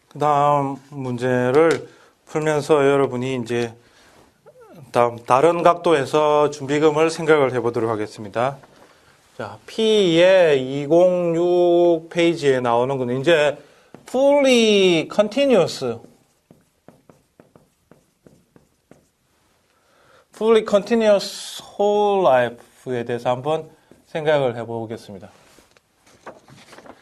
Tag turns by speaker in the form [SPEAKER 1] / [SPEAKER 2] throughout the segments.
[SPEAKER 1] 그 다음 문제를 풀면서 여러분이 이제 다른 각도에서 준비금을 생각을 해보도록 하겠습니다. 자, P의 206 페이지에 나오는 거는 이제 fully continuous whole life에 대해서 한번 생각을 해보겠습니다.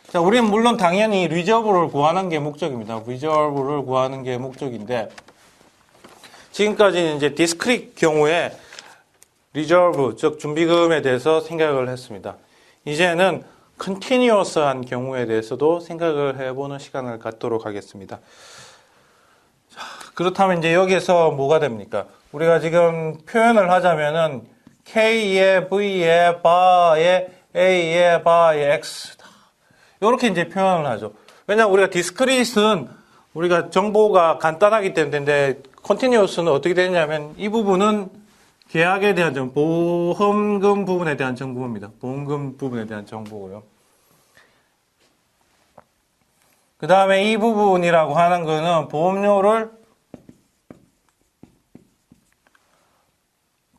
[SPEAKER 1] 자, 우리는 물론 당연히 reserve를 구하는 게 목적입니다. reserve를 구하는 게 목적인데, 지금까지는 이제 discrete 경우에 reserve, 즉 준비금에 대해서 생각을 했습니다. 이제는 continuous한 경우에 대해서도 생각을 해보는 시간을 갖도록 하겠습니다. 자, 그렇다면 이제 여기에서 뭐가 됩니까? 우리가 지금 표현을 하자면은 K의 V의 바의 A의 바의 X 이렇게 이제 표현을 하죠. 왜냐하면 우리가 discrete은 우리가 정보가 간단하기 때문인데 continuous는 어떻게 되냐면 이 부분은 계약에 대한 정보, 보험금 부분에 대한 정보입니다. 보험금 부분에 대한 정보고요. 그 다음에 이 부분이라고 하는 거는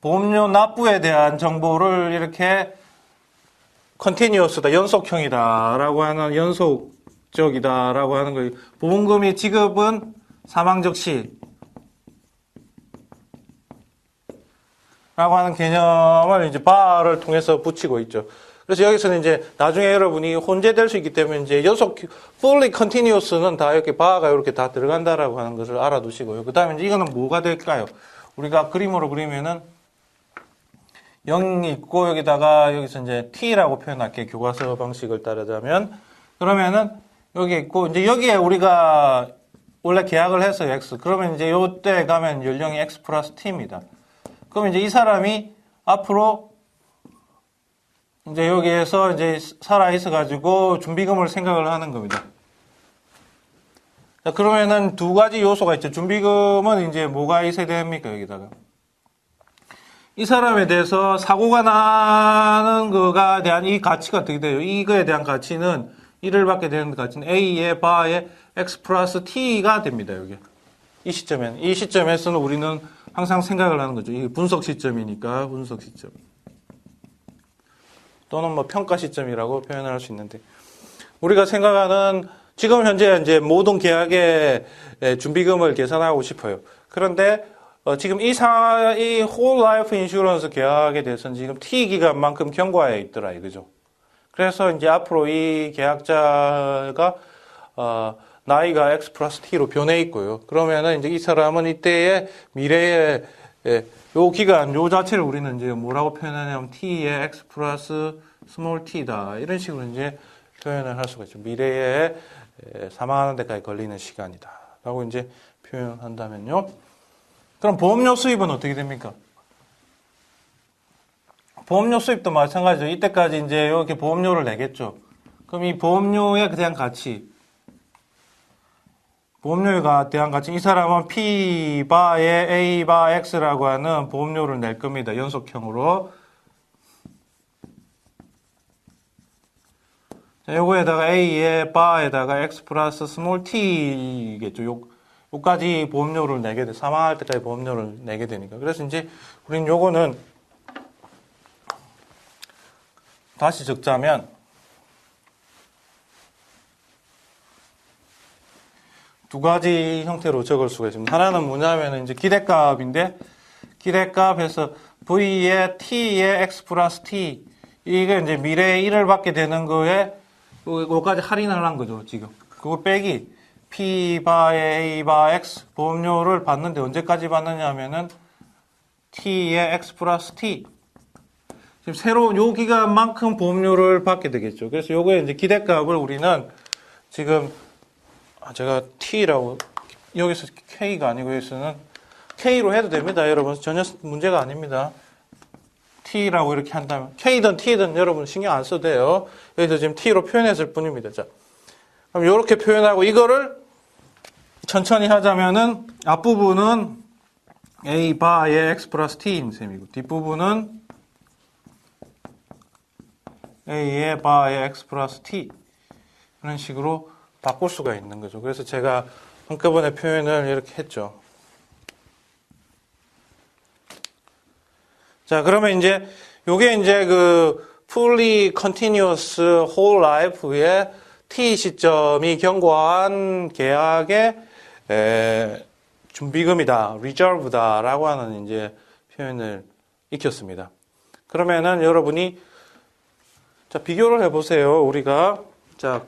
[SPEAKER 1] 보험료 납부에 대한 정보를 이렇게 continuous다, 연속형이다라고 하는, 연속적이다라고 하는 거예요. 보험금이 지급은 사망적 시 라고 하는 개념을 이제 바를 통해서 붙이고 있죠. 그래서 여기서는 이제 나중에 여러분이 혼재될 수 있기 때문에 이제 fully continuous는 다 이렇게 바가 이렇게 다 들어간다라고 하는 것을 알아두시고요. 그 다음에 이제 이거는 뭐가 될까요? 우리가 그림으로 그리면은 0이 있고 여기서 이제 t라고 표현할게요. 교과서 방식을 따르자면. 그러면은 여기 있고 이제 여기에 우리가 원래 계약을 해서 x. 그러면 이제 요때 가면 연령이 x 플러스 t입니다. 그럼 이제 이 사람이 앞으로 이제 여기에서 이제 살아있어 가지고 준비금을 생각을 하는 겁니다. 자, 그러면은 두 가지 요소가 있죠. 준비금은 이제 뭐가 있어야 됩니까? 여기다가. 이 사람에 대해서 사고가 나는 거가 대한 이 가치가 어떻게 돼요? 이거에 대한 가치는 이를 받게 되는 가치는 A의 바의 X 플러스 T가 됩니다. 여기. 이 시점에서는 우리는 항상 생각을 하는 거죠. 이게 분석 시점이니까 분석 시점. 또는 뭐 평가 시점이라고 표현할 수 있는데 우리가 생각하는 지금 현재 이제 모든 계약의 준비금을 계산하고 싶어요. 그런데 지금 이 whole life insurance 계약에 대해서는 지금 T 기간만큼 경과에 있더라 이거죠. 그래서 이제 앞으로 이 계약자가 나이가 X 플러스 T로 변해 있고요. 그러면은 이제 이 사람은 이때의 미래의 요 기간, 요 자체를 우리는 이제 뭐라고 표현하냐면 T의 X 플러스 스몰 t다. 이런 식으로 이제 표현을 할 수가 있죠. 미래에 사망하는 데까지 걸리는 시간이다. 라고 이제 표현한다면요. 그럼 보험료 수입은 어떻게 됩니까? 보험료 수입도 마찬가지죠. 이때까지 이제 이렇게 보험료를 내겠죠. 그럼 이 보험료에 대한 가치, 보험료에 대한 가치, 이 사람은 P 바에 A 바 X라고 하는 보험료를 낼 겁니다. 연속형으로. 자, 요거에다가 A의 바에다가 X 플러스 스몰 t겠죠. 요까지 보험료를 내게 돼. 사망할 때까지 보험료를 내게 되니까. 그래서 이제 우린 요거는 다시 적자면 두 가지 형태로 적을 수가 있습니다. 하나는 뭐냐면 이제 기대값인데 기대값에서 V의 T의 X 플러스 T 이게 이제 미래에 1을 받게 되는 거에 그거까지 할인을 한 거죠, 지금. 그거 빼기 P 바의 A 바 X 보험료를 받는데 언제까지 받느냐 하면은 T의 X 플러스 T 지금 새로운 요 기간만큼 보험료를 받게 되겠죠. 그래서 요거에 이제 기대값을 우리는 지금 제가 T라고 여기서 K가 아니고 여기서는 K로 해도 됩니다. 여러분 전혀 문제가 아닙니다. T라고 이렇게 한다면 K든 T든 여러분 신경 안 써도 돼요. 여기서 지금 T로 표현했을 뿐입니다. 자, 그럼 이렇게 표현하고 이거를 천천히 하자면은 앞부분은 A 바의 X 플러스 T인 셈이고 뒷부분은 A의 바의 X 플러스 T 이런 식으로 바꿀 수가 있는 거죠. 그래서 제가 한꺼번에 표현을 이렇게 했죠. 자, 그러면 이제 요게 이제 그 fully continuous whole life의 t 시점이 경과한 계약의 준비금이다, reserve다라고 하는 이제 표현을 익혔습니다. 그러면은 여러분이 자, 비교를 해보세요. 우리가 자,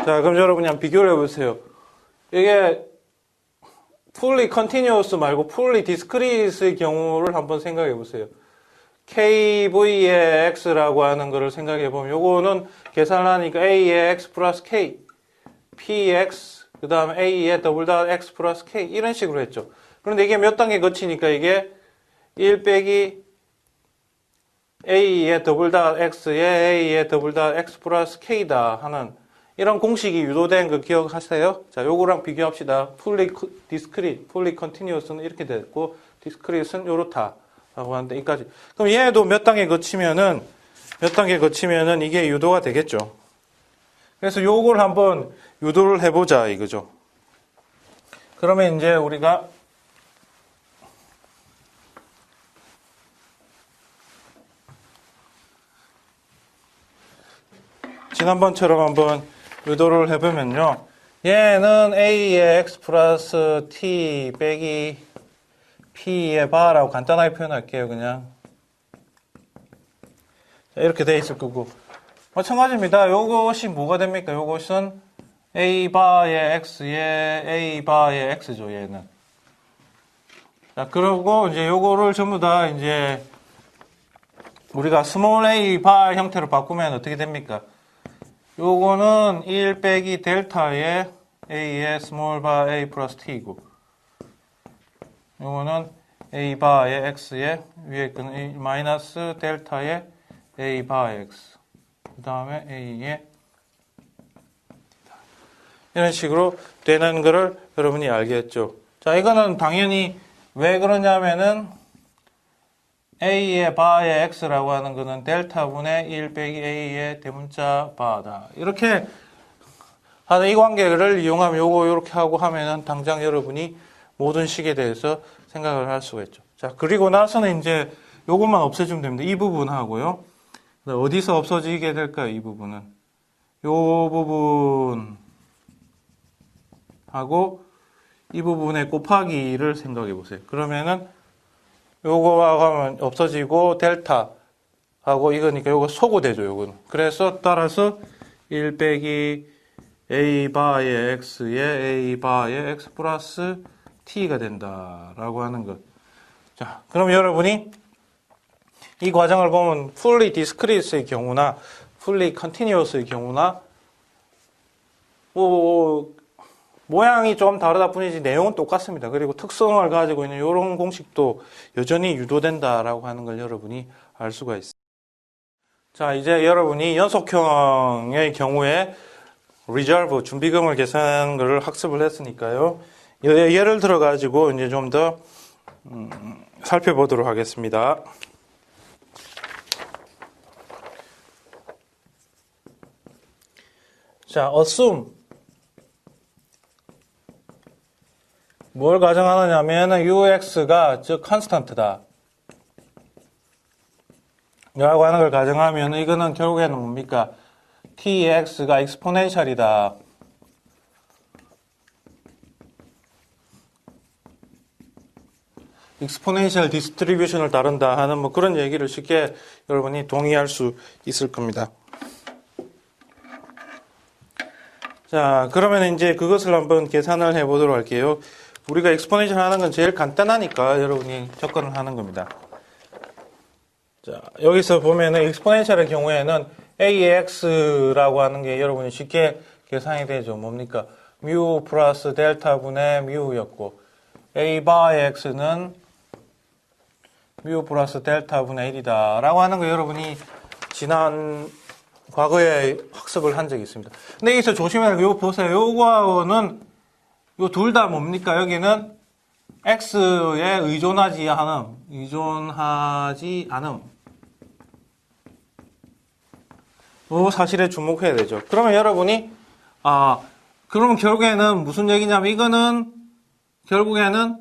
[SPEAKER 1] 그럼 여러분이 한번 비교를 해보세요. 이게 fully continuous 말고 fully discrete의 경우를 한번 생각해 보세요. KV의 X라고 하는 거를 생각해 보면 요거는 계산을 하니까 A의 X 플러스 K, PX, 그 다음에 A의 더블 닷 X 플러스 K 이런 식으로 했죠. 그런데 이게 몇 단계 거치니까 이게 1 빼기 A의 더블 닷 X의 A의 더블 닷 X 플러스 K다 하는 이런 공식이 유도된 거 기억하세요? 자, 요거랑 비교합시다. fully discrete, fully continuous는 이렇게 됐고, discrete는 요렇다. 라고 하는데, 이까지. 그럼 얘도 몇 단계 거치면은 이게 유도가 되겠죠. 그래서 요걸 한번 유도를 해보자, 이거죠. 그러면 이제 우리가 지난번처럼 한번 유도를 해보면요. 얘는 A의 X 플러스 T 빼기 P의 바라고 간단하게 표현할게요. 그냥. 자, 이렇게 돼 있을 거고. 마찬가지입니다. 요것이 뭐가 됩니까? 요것은 A 바의 X의 A 바의 X죠. 얘는. 자, 그리고 이제 요거를 전부 다 이제 우리가 스몰 a 바 형태로 바꾸면 어떻게 됩니까? 요거는 1 빼기 델타의 a의 스몰 바 a 플러스 t이고, 요거는 a 바의 x의 위에 거는 마이너스 델타의 a 바의 x, 그 다음에 a의 이런 식으로 되는 거를 여러분이 알겠죠. 자, 이거는 당연히 왜 그러냐면은 a의 바의 x라고 하는 거는 델타분의 1 빼기 a의 대문자 바다. 이렇게 하는 이 관계를 이용하면 요거 이렇게 하고 하면은 당장 여러분이 모든 식에 대해서 생각을 할 수가 있죠. 자, 그리고 나서는 이제 요것만 없애주면 됩니다. 이 부분하고요. 어디서 없어지게 될까요? 이 부분은. 요 부분하고 이 부분의 곱하기를 생각해 보세요. 그러면은 요거하고 하면 없어지고 델타하고 이거니까 요거 소거되죠. 요거는. 그래서 따라서 1 빼기 a 바의 x의 a 바의 x 플러스 t가 된다라고 하는 것. 자, 그럼 여러분이 이 과정을 보면 fully discrete의 경우나 fully continuous의 경우나 모양이 좀 다르다 뿐이지 내용은 똑같습니다. 그리고 특성을 가지고 있는 이런 공식도 여전히 유도된다라고 하는 걸 여러분이 알 수가 있습니다. 자, 이제 여러분이 연속형의 경우에 reserve, 준비금을 계산하는 것을 학습을 했으니까요. 예를 들어 가지고 이제 좀 더 살펴보도록 하겠습니다. 자, assume 뭘 가정하느냐면 ux가 즉 constant다 라고 하는 걸 가정하면 이거는 결국에는 뭡니까? tx가 exponential이다. exponential distribution을 다룬다 하는 뭐 그런 얘기를 쉽게 여러분이 동의할 수 있을 겁니다. 자, 그러면 이제 그것을 한번 계산을 해 보도록 할게요. 우리가 exponential 하는 건 제일 간단하니까 여러분이 접근을 하는 겁니다. 자, 여기서 보면은 exponential의 경우에는 AX라고 하는 게 여러분이 쉽게 계산이 되죠. 뭡니까? mu 플러스 델타분의 mu였고, A 바의 X는 mu 플러스 델타분의 1이다. 라고 하는 거 여러분이 지난 과거에 학습을 한 적이 있습니다. 근데 여기서 조심해야 될 거, 이거 보세요. 요거는 요 둘 다 뭡니까? 여기는 x에 의존하지 않음. 이 사실에 주목해야 되죠. 그러면 여러분이 그러면 결국에는 무슨 얘기냐면 이거는 결국에는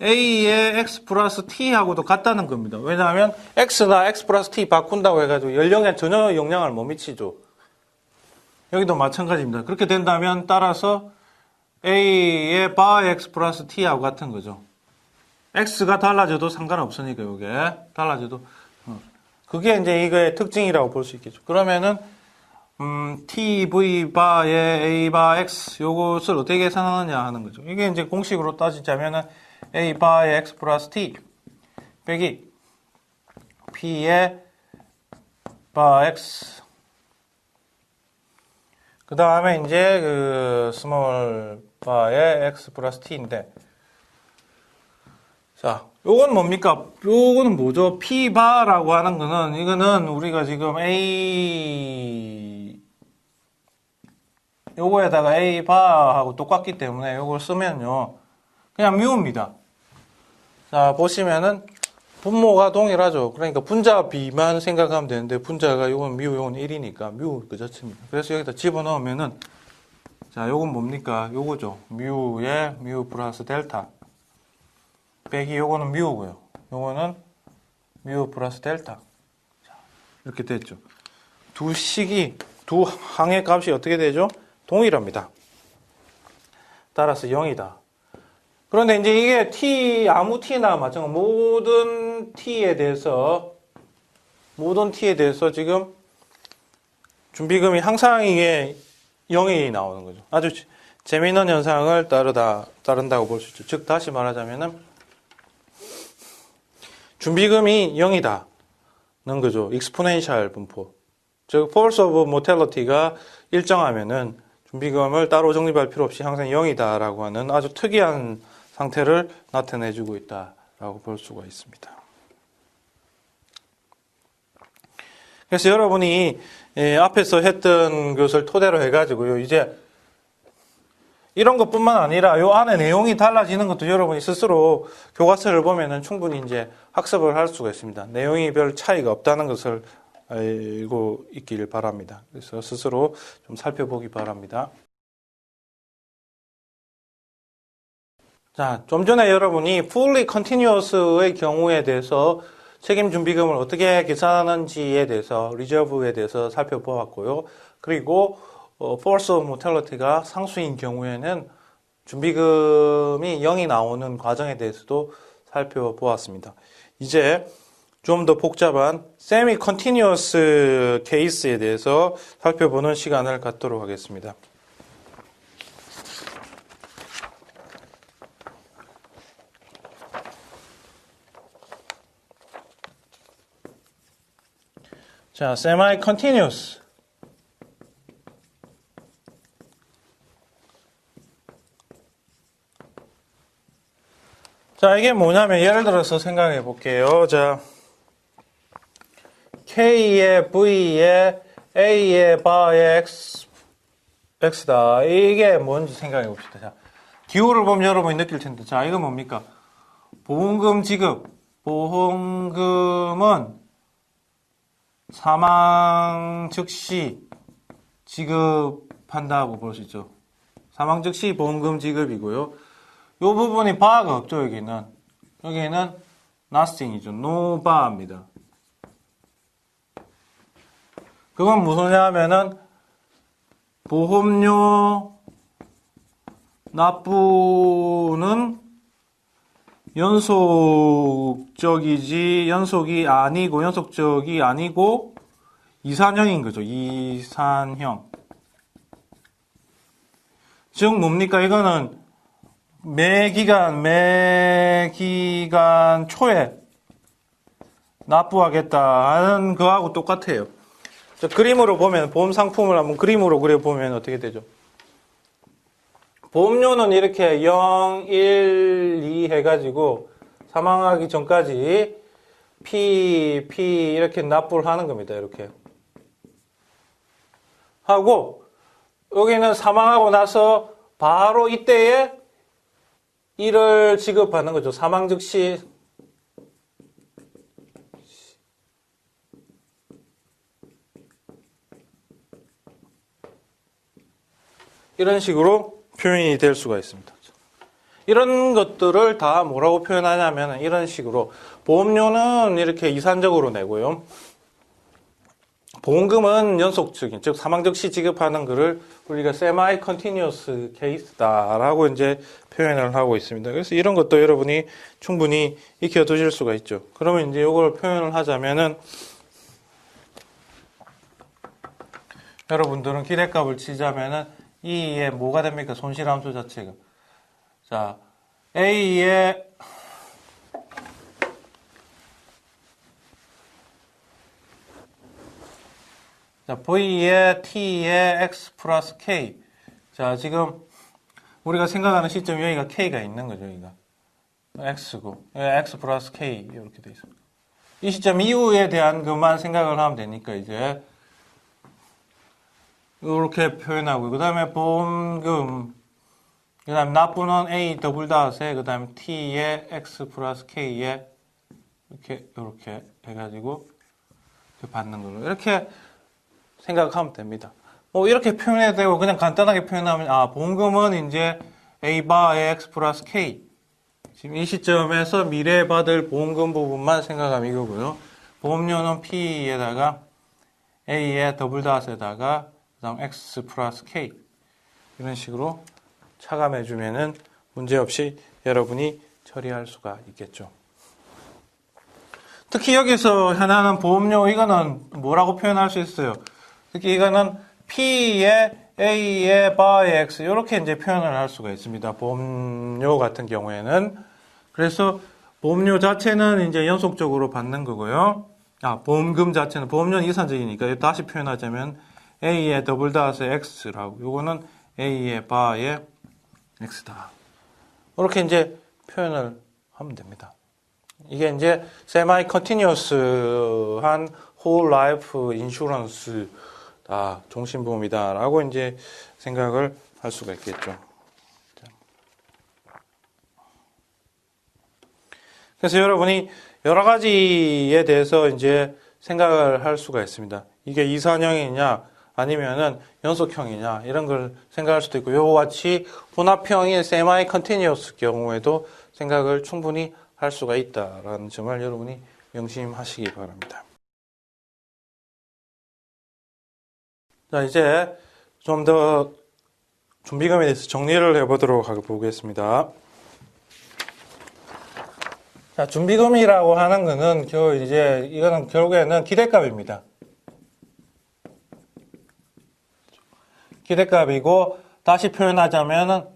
[SPEAKER 1] a의 x 플러스 t하고도 같다는 겁니다. 왜냐하면 x나 x 플러스 t 바꾼다고 해가지고 연령에 전혀 영향을 못 미치죠. 여기도 마찬가지입니다. 그렇게 된다면 따라서 a의 바 x 플러스 t하고 같은 거죠. x가 달라져도 상관없으니까 이게 달라져도 그게 이제 이거의 특징이라고 볼 수 있겠죠. 그러면은 tv 바의 a 바 x 요것을 어떻게 계산하느냐 하는 거죠. 이게 이제 공식으로 따지자면은 a 바의 x 플러스 t 빼기 p의 바 x 그 다음에 이제 그 스몰 바의 x 플러스 t인데 자, 요건 뭡니까? 요거는 뭐죠? p 바라고 하는 거는 이거는 우리가 지금 a 요거에다가 a 바하고 똑같기 때문에 요걸 쓰면요 그냥 뮤입니다. 자, 보시면은 분모가 동일하죠. 그러니까 분자 b만 생각하면 되는데 분자가 요건 뮤, 요건 1이니까 뮤 그 자체입니다. 그래서 여기다 집어넣으면은 자, 요건 뭡니까? 요거죠. 뮤에 뮤 플러스 델타 빼기 요거는 뮤고요. 요거는 뮤 플러스 델타. 자, 이렇게 됐죠. 두 항의 값이 어떻게 되죠? 동일합니다. 따라서 0이다. 그런데 이제 이게 t 아무 t나 마찬가지 모든 t에 대해서 지금 준비금이 항상 이게 0이 나오는 거죠. 아주 재미있는 현상을 따른다고 볼 수 있죠. 즉 다시 말하자면은 준비금이 0이다는 거죠. 익스포넨셜 분포. 즉 force of mortality가 일정하면은 준비금을 따로 정립할 필요 없이 항상 0이다라고 하는 아주 특이한 상태를 나타내주고 있다라고 볼 수가 있습니다. 그래서 여러분이 앞에서 했던 것을 토대로 해가지고요. 이제 이런 것뿐만 아니라 요 안에 내용이 달라지는 것도 여러분이 스스로 교과서를 보면은 충분히 이제 학습을 할 수가 있습니다. 내용이 별 차이가 없다는 것을 알고 있길 바랍니다. 그래서 스스로 좀 살펴보기 바랍니다. 자, 좀 전에 여러분이 fully continuous의 경우에 대해서 책임 준비금을 어떻게 계산하는지에 대해서 리저브에 대해서 살펴보았고요. 그리고 force of mortality가 상수인 경우에는 준비금이 0이 나오는 과정에 대해서도 살펴보았습니다. 이제 좀 더 복잡한 semi-continuous 케이스에 대해서 살펴보는 시간을 갖도록 하겠습니다. 자, semi-continuous. 자, 이게 뭐냐면 예를 들어서 생각해 볼게요. 자, K의 V의 A의 바의 X다. 이게 뭔지 생각해 봅시다. 자, 기호를 보면 여러분이 느낄 텐데. 자, 이거 뭡니까? 보험금 지급. 보험금은 사망 즉시 지급한다고 볼 수 있죠. 사망 즉시 보험금 지급이고요. 요 부분이 바가 없죠, 여기는. 여기는 nothing이죠. no bar입니다. 그건 무슨냐 하면은 보험료 납부는 연속적이 아니고 이산형인 거죠. 이산형. 즉 뭡니까? 이거는 매 기간 초에 납부하겠다 하는 거하고 똑같아요. 자, 그림으로 보면 보험 상품을 한번 그림으로 그려보면 어떻게 되죠? 보험료는 이렇게 0, 1, 2 해가지고 사망하기 전까지 P 이렇게 납부를 하는 겁니다. 이렇게 하고 여기는 사망하고 나서 바로 이때에 1을 지급하는 거죠. 사망 즉시 이런 식으로 표현이 될 수가 있습니다. 이런 것들을 다 뭐라고 표현하냐면 이런 식으로 보험료는 이렇게 이산적으로 내고요. 보험금은 연속적인, 즉 사망 즉시 지급하는 것을 우리가 semi continuous case다라고 이제 표현을 하고 있습니다. 그래서 이런 것도 여러분이 충분히 익혀 두실 수가 있죠. 그러면 이제 이걸 표현을 하자면은 여러분들은 기대값을 치자면은 이에 뭐가 됩니까? 손실함수 자체가. 자, A의 자, V의 T의 X 플러스 K. 자, 지금 우리가 생각하는 시점 여기가 K가 있는 거죠, 여기가. X고, X 플러스 K 이렇게 돼 있습니다. 이 시점 이후에 대한 것만 생각을 하면 되니까 이제 이렇게 표현하고, 그 다음에 보험금, 그 다음에 납부는 A 더블 닷에, 그 다음에 T의 X 플러스 K에 이렇게 해가지고 받는 걸로 이렇게 생각하면 됩니다. 뭐 이렇게 표현해도 되고 그냥 간단하게 표현하면 보험금은 이제 A 바의 X 플러스 K. 지금 이 시점에서 미래에 받을 보험금 부분만 생각하면 이거고요. 보험료는 P에다가 A의 더블 닷에다가 그다음 X 플러스 K 이런 식으로 차감해주면은 문제없이 여러분이 처리할 수가 있겠죠. 특히 여기서 하나는 보험료, 이거는 뭐라고 표현할 수 있어요? 특히 이거는 P의 A의 바의 X 이렇게 이제 표현을 할 수가 있습니다. 보험료 같은 경우에는. 그래서 보험료 자체는 이제 연속적으로 받는 거고요. 보험금 자체는, 보험료는 이산적이니까 다시 표현하자면 A의 더블 닷의 X라고, 요거는 A의 바의 X다. 이렇게 이제 표현을 하면 됩니다. 이게 이제 semi continuous한 whole life insurance다, 종신보험이다라고 이제 생각을 할 수가 있겠죠. 그래서 여러분이 여러 가지에 대해서 이제 생각을 할 수가 있습니다. 이게 이산형이냐 아니면은 연속형이냐 이런 걸 생각할 수도 있고, 요와 같이 혼합형인 semi continuous 경우에도 생각을 충분히 할 수가 있다라는 점을 여러분이 명심하시기 바랍니다. 자, 이제 좀 더 준비금에 대해서 정리를 해보도록 하겠습니다. 자, 준비금이라고 하는 거는 이거는 결국에는 기대값입니다. 기대값이고, 다시 표현하자면은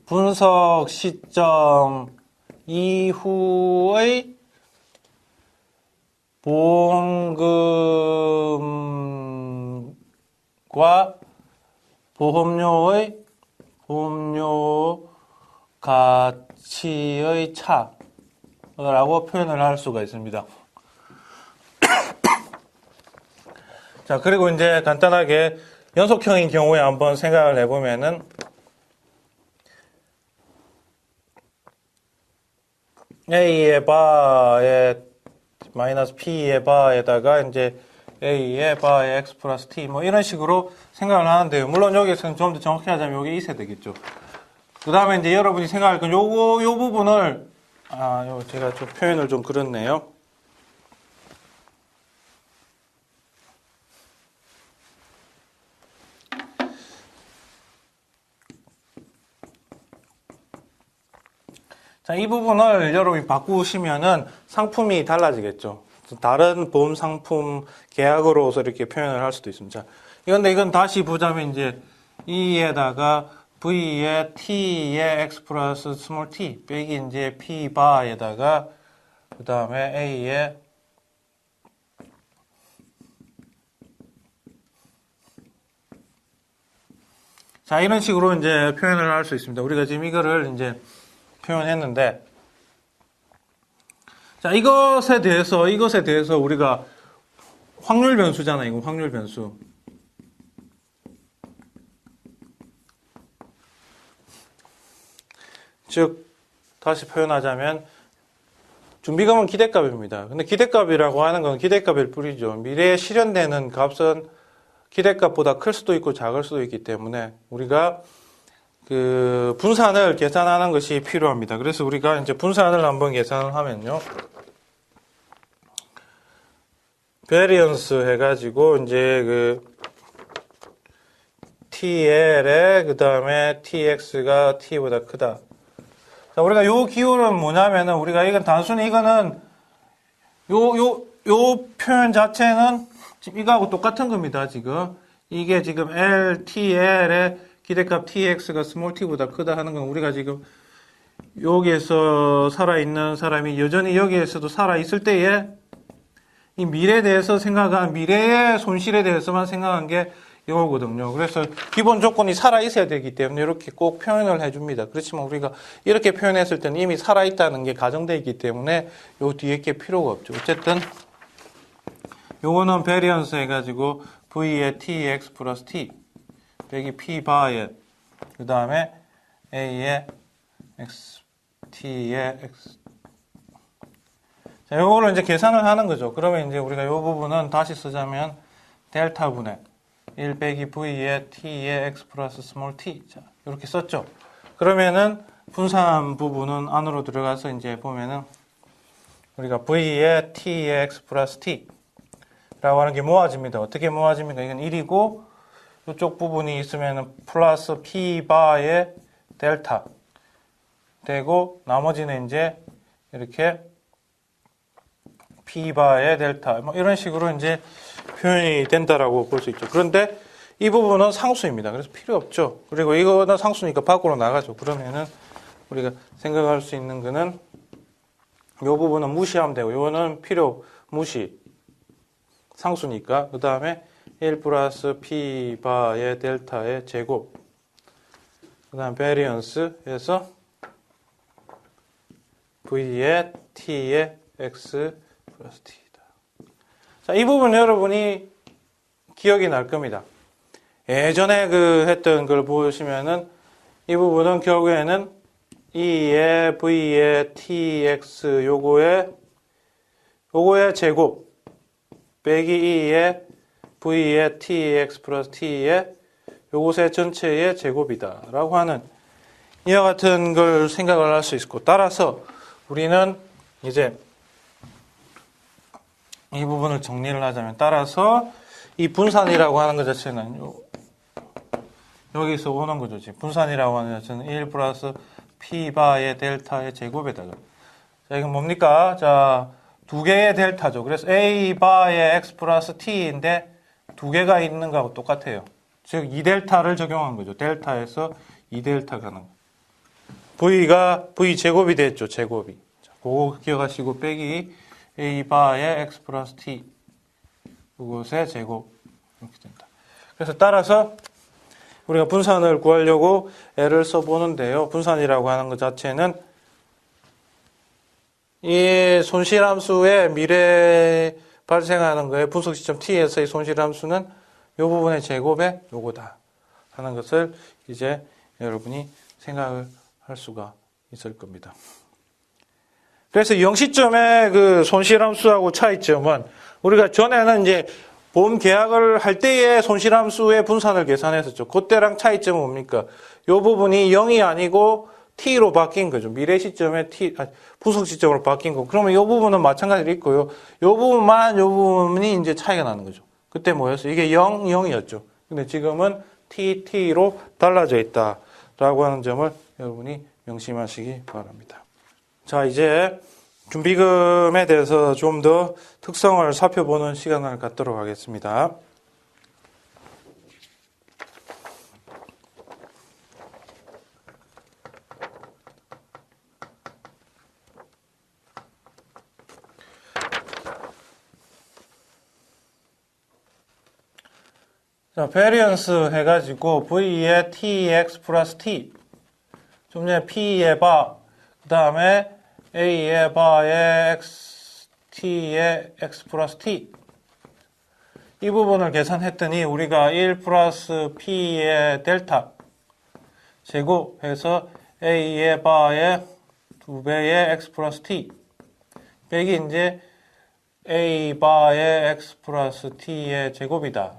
[SPEAKER 1] 분석 시점 이후의 보험금과 보험료 가치의 차라고 표현을 할 수가 있습니다. 자, 그리고 이제 간단하게 연속형인 경우에 한번 생각을 해보면은 A의 바에 마이너스 P의 바에다가 이제 A의 바에 X 플러스 T 뭐 이런 식으로 생각을 하는데요. 물론 여기서는 좀 더 정확히 하자면 요게 있어야 되겠죠. 그 다음에 이제 여러분이 생각할 건 요 부분을 제가 좀 표현을 좀 그렇네요. 자, 이 부분을 여러분이 바꾸시면은 상품이 달라지겠죠. 다른 보험 상품 계약으로서 이렇게 표현을 할 수도 있습니다. 이건 다시 보자면 이제 E에다가 V에 T에 X 플러스 스몰 t 빼기 이제 P 바에다가 그 다음에 A에 자, 이런 식으로 이제 표현을 할 수 있습니다. 우리가 지금 이거를 이제 표현했는데, 자, 이것에 대해서 우리가 확률 변수잖아요. 이거 확률 변수. 즉 다시 표현하자면 준비금은 기대값입니다. 근데 기대값이라고 하는 건 기대값일 뿐이죠. 미래에 실현되는 값은 기대값보다 클 수도 있고 작을 수도 있기 때문에 우리가 그 분산을 계산하는 것이 필요합니다. 그래서 우리가 이제 분산을 한번 계산을 하면요. 베리언스 해가지고 이제 그 TL에 그 다음에 TX가 T보다 크다. 자, 우리가 요 기호는 뭐냐면은 우리가 이건 단순히 이거는 요 표현 자체는 지금 이거하고 똑같은 겁니다. 지금 이게 지금 LTL의 기대값 TX가 스몰 t보다 크다 하는 건 우리가 지금 여기에서 살아있는 사람이 여전히 여기에서도 살아있을 때에 이 미래에 대해서 생각한 미래의 손실에 대해서만 생각한 게 이거거든요. 그래서 기본 조건이 살아있어야 되기 때문에 이렇게 꼭 표현을 해줍니다. 그렇지만 우리가 이렇게 표현했을 때는 이미 살아있다는 게 가정되어 있기 때문에 요 뒤에 게 필요가 없죠. 어쨌든 요거는 베리언스 해가지고 V의 TX 플러스 T 빼기 P 바의 그 다음에 A의 X T의 X. 자, 요거를 이제 계산을 하는 거죠. 그러면 이제 우리가 요 부분은 다시 쓰자면 델타 분의 1 빼기 V의 T의 X 플러스 스몰 t. 자, 이렇게 썼죠. 그러면은 분산 부분은 안으로 들어가서 이제 보면은 우리가 V의 T의 X 플러스 T 라고 하는 게 모아집니다. 어떻게 모아집니까? 이건 1이고 이쪽 부분이 있으면은 플러스 P 바의 델타 되고 나머지는 이제 이렇게 P 바의 델타 뭐 이런 식으로 이제 표현이 된다라고 볼 수 있죠. 그런데 이 부분은 상수입니다. 그래서 필요 없죠. 그리고 이거는 상수니까 밖으로 나가죠. 그러면은 우리가 생각할 수 있는 거는 이 부분은 무시하면 되고 이거는 필요 무시 상수니까 그 다음에 1 플러스 P 바의 델타의 제곱 그 다음 베리언스 해서 V의 T의 X 플러스 T다. 자, 이 부분 여러분이 기억이 날 겁니다. 예전에 그 했던 걸 보시면은 이 부분은 결국에는 E의 V의 TX 요거의 제곱 빼기 E의 V의 TX 플러스 T의 요것의 전체의 제곱이다 라고 하는 이와 같은 걸 생각을 할 수 있고 따라서 우리는 이제 이 부분을 정리를 하자면 따라서 이 분산이라고 하는 것 자체는 여기서 오는 거죠. 지금 분산이라고 하는 것 자체는 1 플러스 P 바의 델타의 제곱에다가 자 이건 뭡니까? 자 두 개의 델타죠. 그래서 A 바의 X 플러스 T인데 두 개가 있는 거하고 똑같아요. 즉 2델타를 적용한 거죠. 델타에서 2델타 가는 거. V가 V 제곱이 됐죠. 제곱이. 자, 그거 기억하시고 빼기 A 바의 X 플러스 T 그것의 제곱 이렇게 된다. 그래서 따라서 우리가 분산을 구하려고 L을 써보는데요. 분산이라고 하는 것 자체는 이 손실함수의 미래에 발생하는 거에 분석 시점 T에서의 손실함수는 이 부분의 제곱의 요거다 하는 것을 이제 여러분이 생각을 할 수가 있을 겁니다. 그래서 0시점의 그 손실함수하고 차이점은 우리가 전에는 이제 보험 계약을 할 때의 손실함수의 분산을 계산했었죠. 그때랑 차이점은 뭡니까? 이 부분이 0이 아니고 T로 바뀐 거죠. 미래 시점에 분석 시점으로 바뀐 거. 그러면 이 부분은 마찬가지로 있고요. 이 부분이 이제 차이가 나는 거죠. 그때 뭐였어요? 이게 0, 0이었죠. 근데 지금은 T, T로 달라져 있다라고 하는 점을 여러분이 명심하시기 바랍니다. 자, 이제 준비금에 대해서 좀 더 특성을 살펴보는 시간을 갖도록 하겠습니다. 자, 베리언스 해가지고 V의 TX 플러스 T 좀 전에 P의 바 그 다음에 A의 바의 X, T의 X 플러스 T 이 부분을 계산했더니 우리가 1 플러스 P의 델타 제곱해서 a의 바의 2배의 x 플러스 t 빼기 이제 a 바의 x 플러스 t의 제곱이다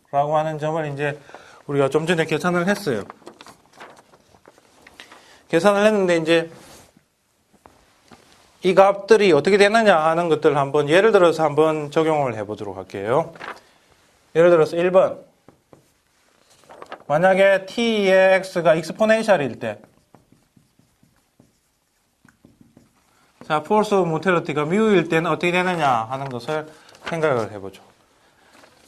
[SPEAKER 1] 라고 하는 점을 이제 우리가 좀 전에 계산을 했어요. 계산을 했는데 이제 이 값들이 어떻게 되느냐 하는 것들을 한번 예를 들어서 한번 적용을 해보도록 할게요. 예를 들어서 1번 만약에 t의 x가 익스포넨셜일 때 자, force of mortality가 뮤일 때는 어떻게 되느냐 하는 것을 생각을 해보죠.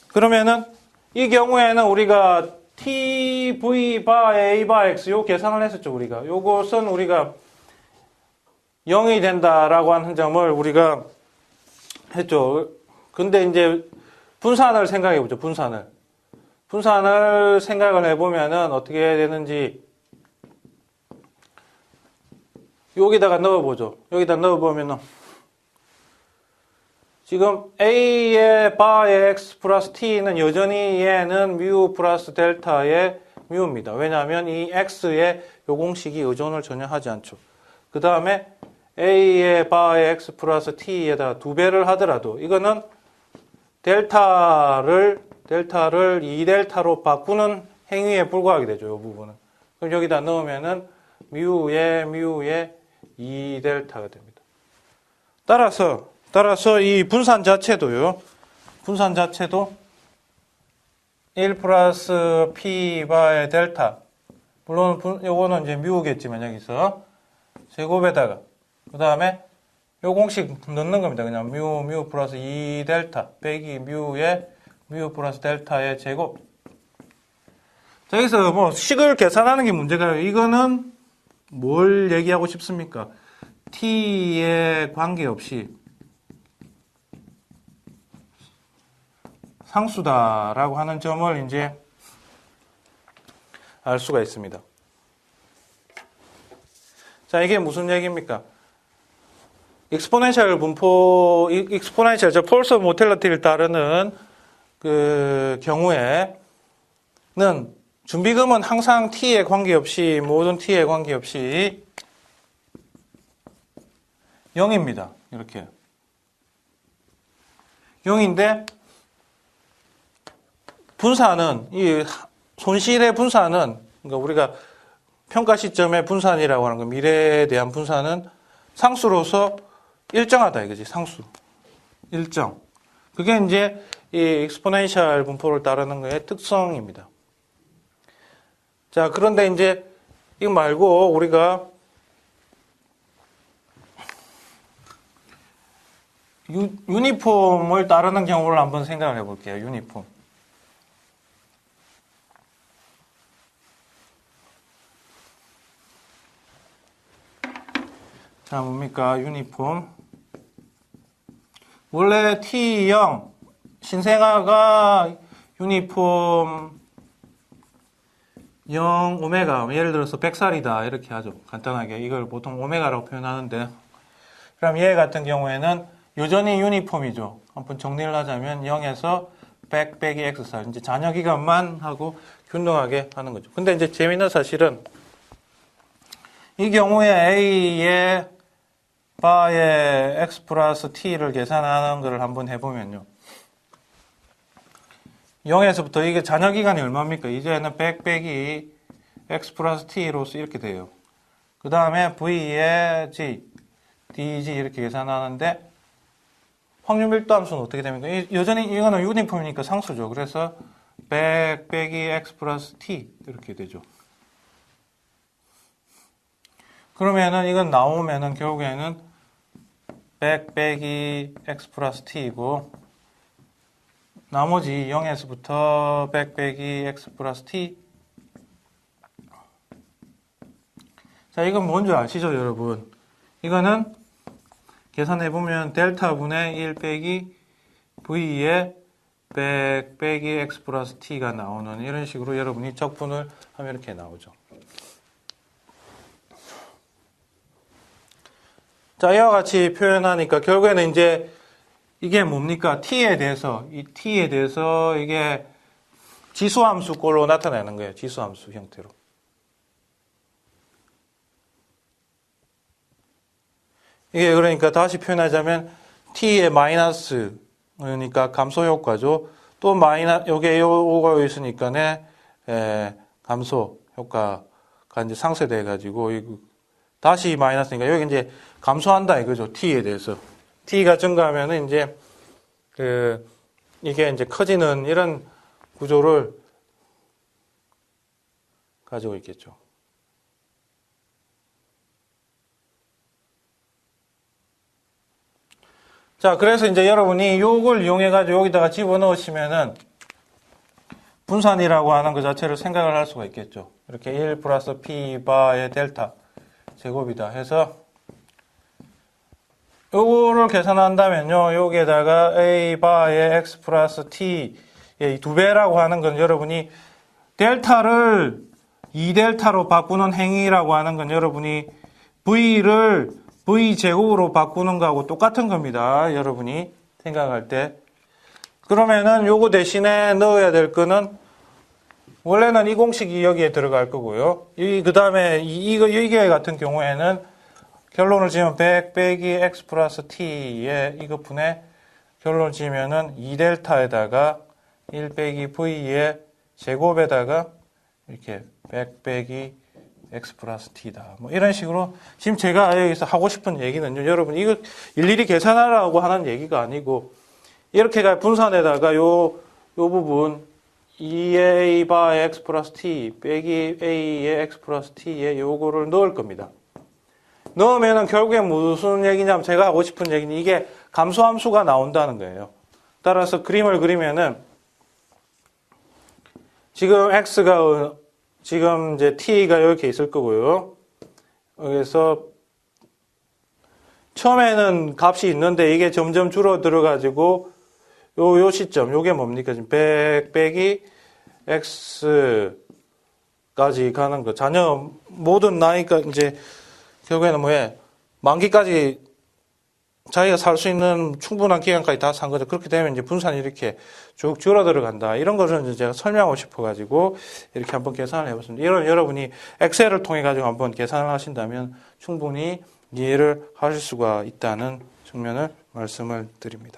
[SPEAKER 1] 그러면은 이 경우에는 우리가 t, v 바, a 바, x 요 계산을 했었죠, 우리가. 요것은 우리가 0이 된다라고 하는 점을 우리가 했죠. 근데 이제 분산을 생각해 보죠, 분산을. 분산을 생각을 해보면은 어떻게 되는지 여기다가 넣어보죠. 여기다 넣어보면은 지금 a의 바의 x 플러스 t는 여전히 얘는 뮤 플러스 델타의 뮤입니다. 왜냐하면 이 x의 요 공식이 의존을 전혀 하지 않죠. 그 다음에 a의 바의 x 플러스 t에다 2배를 하더라도 이거는 델타를 2델타로 바꾸는 행위에 불과하게 되죠. 이 부분은. 그럼 여기다 넣으면은 뮤의 2델타가 됩니다. 따라서 이 분산 자체도요. 분산 자체도 1 플러스 p 바의 델타. 물론 요거는 이제 뮤겠지만 여기서 제곱에다가 그 다음에 요 공식 넣는 겁니다. 그냥 뮤 플러스 2델타 빼기 뮤의 뮤 플러스 델타의 제곱. 자, 여기서 뭐 식을 계산하는 게 문제가요. 이거는 뭘 얘기하고 싶습니까? t에 관계없이 상수다라고 하는 점을 이제 알 수가 있습니다. 자, 이게 무슨 얘기입니까? 익스포넨셜 분포, 익스포넨셜, 폴스 모텔리티를 따르는 그 경우에는 준비금은 항상 t에 관계없이, 모든 t에 관계없이 0입니다. 이렇게. 0인데, 분산은, 이 손실의 분산은, 그러니까 우리가 평가 시점의 분산이라고 하는 거, 미래에 대한 분산은 상수로서 일정하다, 이거지, 상수. 일정. 그게 이제 이 익스포넨셜 분포를 따르는 거의 특성입니다. 자, 그런데 이제 이거 말고 우리가 유니폼을 따르는 경우를 한번 생각을 해볼게요. 유니폼. 자, 뭡니까? 유니폼. 원래 T0, 신생아가 유니폼 0 오메가, 예를 들어서 100살이다. 이렇게 하죠. 간단하게. 이걸 보통 오메가라고 표현하는데. 그럼 얘 같은 경우에는 여전히 유니폼이죠. 한번 정리를 하자면 0에서 100 빼기 X살. 이제 잔여 기간만 하고 균등하게 하는 거죠. 근데 이제 재미있는 사실은 이 경우에 A의 바의 X 플러스 T를 계산하는 것을 한번 해보면요. 0에서부터 이게 잔여 기간이 얼마입니까? 이제는 100 빼기 X 플러스 T로서 이렇게 돼요. 그 다음에 V의 G, DG 이렇게 계산하는데 확률 밀도 함수는 어떻게 됩니까? 여전히 이거는 유니폼이니까 상수죠. 그래서 100 빼기 X 플러스 T 이렇게 되죠. 그러면은 이건 나오면은 결국에는 100 빼기 X 플러스 T이고 나머지 0에서부터 100 빼기 X 플러스 T. 자, 이건 뭔지 아시죠, 여러분? 이거는 계산해보면 델타분의 1 빼기 V의 100 빼기 X 플러스 T가 나오는 이런 식으로 여러분이 적분을 하면 이렇게 나오죠. 자, 이와 같이 표현하니까 결국에는 이제 이게 뭡니까? T에 대해서 이게 지수함수꼴로 나타내는 거예요. 지수함수 형태로. 이게 그러니까 다시 표현하자면 t의 마이너스 그러니까 감소 효과죠. 또 요게 요거 있으니까네 감소 효과가 이제 상쇄돼 가지고 다시 마이너스니까 여기 이제 감소한다 이거죠. t에 대해서. t가 증가하면은 이제 이게 이제 커지는 이런 구조를 가지고 있겠죠. 자, 그래서 이제 여러분이 요걸 이용해가지고 여기다가 집어넣으시면은 분산이라고 하는 그 자체를 생각을 할 수가 있겠죠. 이렇게 1 플러스 p 바의 델타 제곱이다 해서 요거를 계산한다면요. 여기에다가 a 바의 x 플러스 t 이 두 배라고 하는 건 여러분이 델타를 2델타로 바꾸는 행위라고 하는 건 여러분이 v를 v 제곱으로 바꾸는 거하고 똑같은 겁니다. 여러분이 생각할 때. 그러면은 요거 대신에 넣어야 될 거는 원래는 이 공식이 여기에 들어갈 거고요. 그 다음에 이게 같은 경우에는 결론을 지으면 100 빼기 x 플러스 t에 이거 분의 결론을 지으면은 2델타에다가 1 빼기 v의 제곱에다가 이렇게 100 빼기 x 플러스 t다. 뭐 이런 식으로 지금 제가 여기서 하고 싶은 얘기는요. 여러분 이거 일일이 계산하라고 하는 얘기가 아니고 이렇게 분산에다가 요 부분 2a 바의 x 플러스 t 빼기 a의 x 플러스 t에 요거를 넣을 겁니다. 넣으면은 결국에 무슨 얘기냐면 제가 하고 싶은 얘기는 이게 감소함수가 나온다는 거예요. 따라서 그림을 그리면은 지금 x가 지금 이제 t가 이렇게 있을 거고요. 그래서 처음에는 값이 있는데 이게 점점 줄어들어 가지고 요 시점 요게 뭡니까? 지금 100 빼기 x까지 가는 거. 자녀 모든 나이가 이제 결국에는 뭐해? 만기까지 자기가 살 수 있는 충분한 기간까지 다 산 거죠. 그렇게 되면 이제 분산이 이렇게 쭉 줄어들어 간다. 이런 것을 이제 제가 설명하고 싶어가지고 이렇게 한번 계산을 해봤습니다. 이런 여러분이 엑셀을 통해 가지고 한번 계산을 하신다면 충분히 이해를 하실 수가 있다는 측면을 말씀을 드립니다.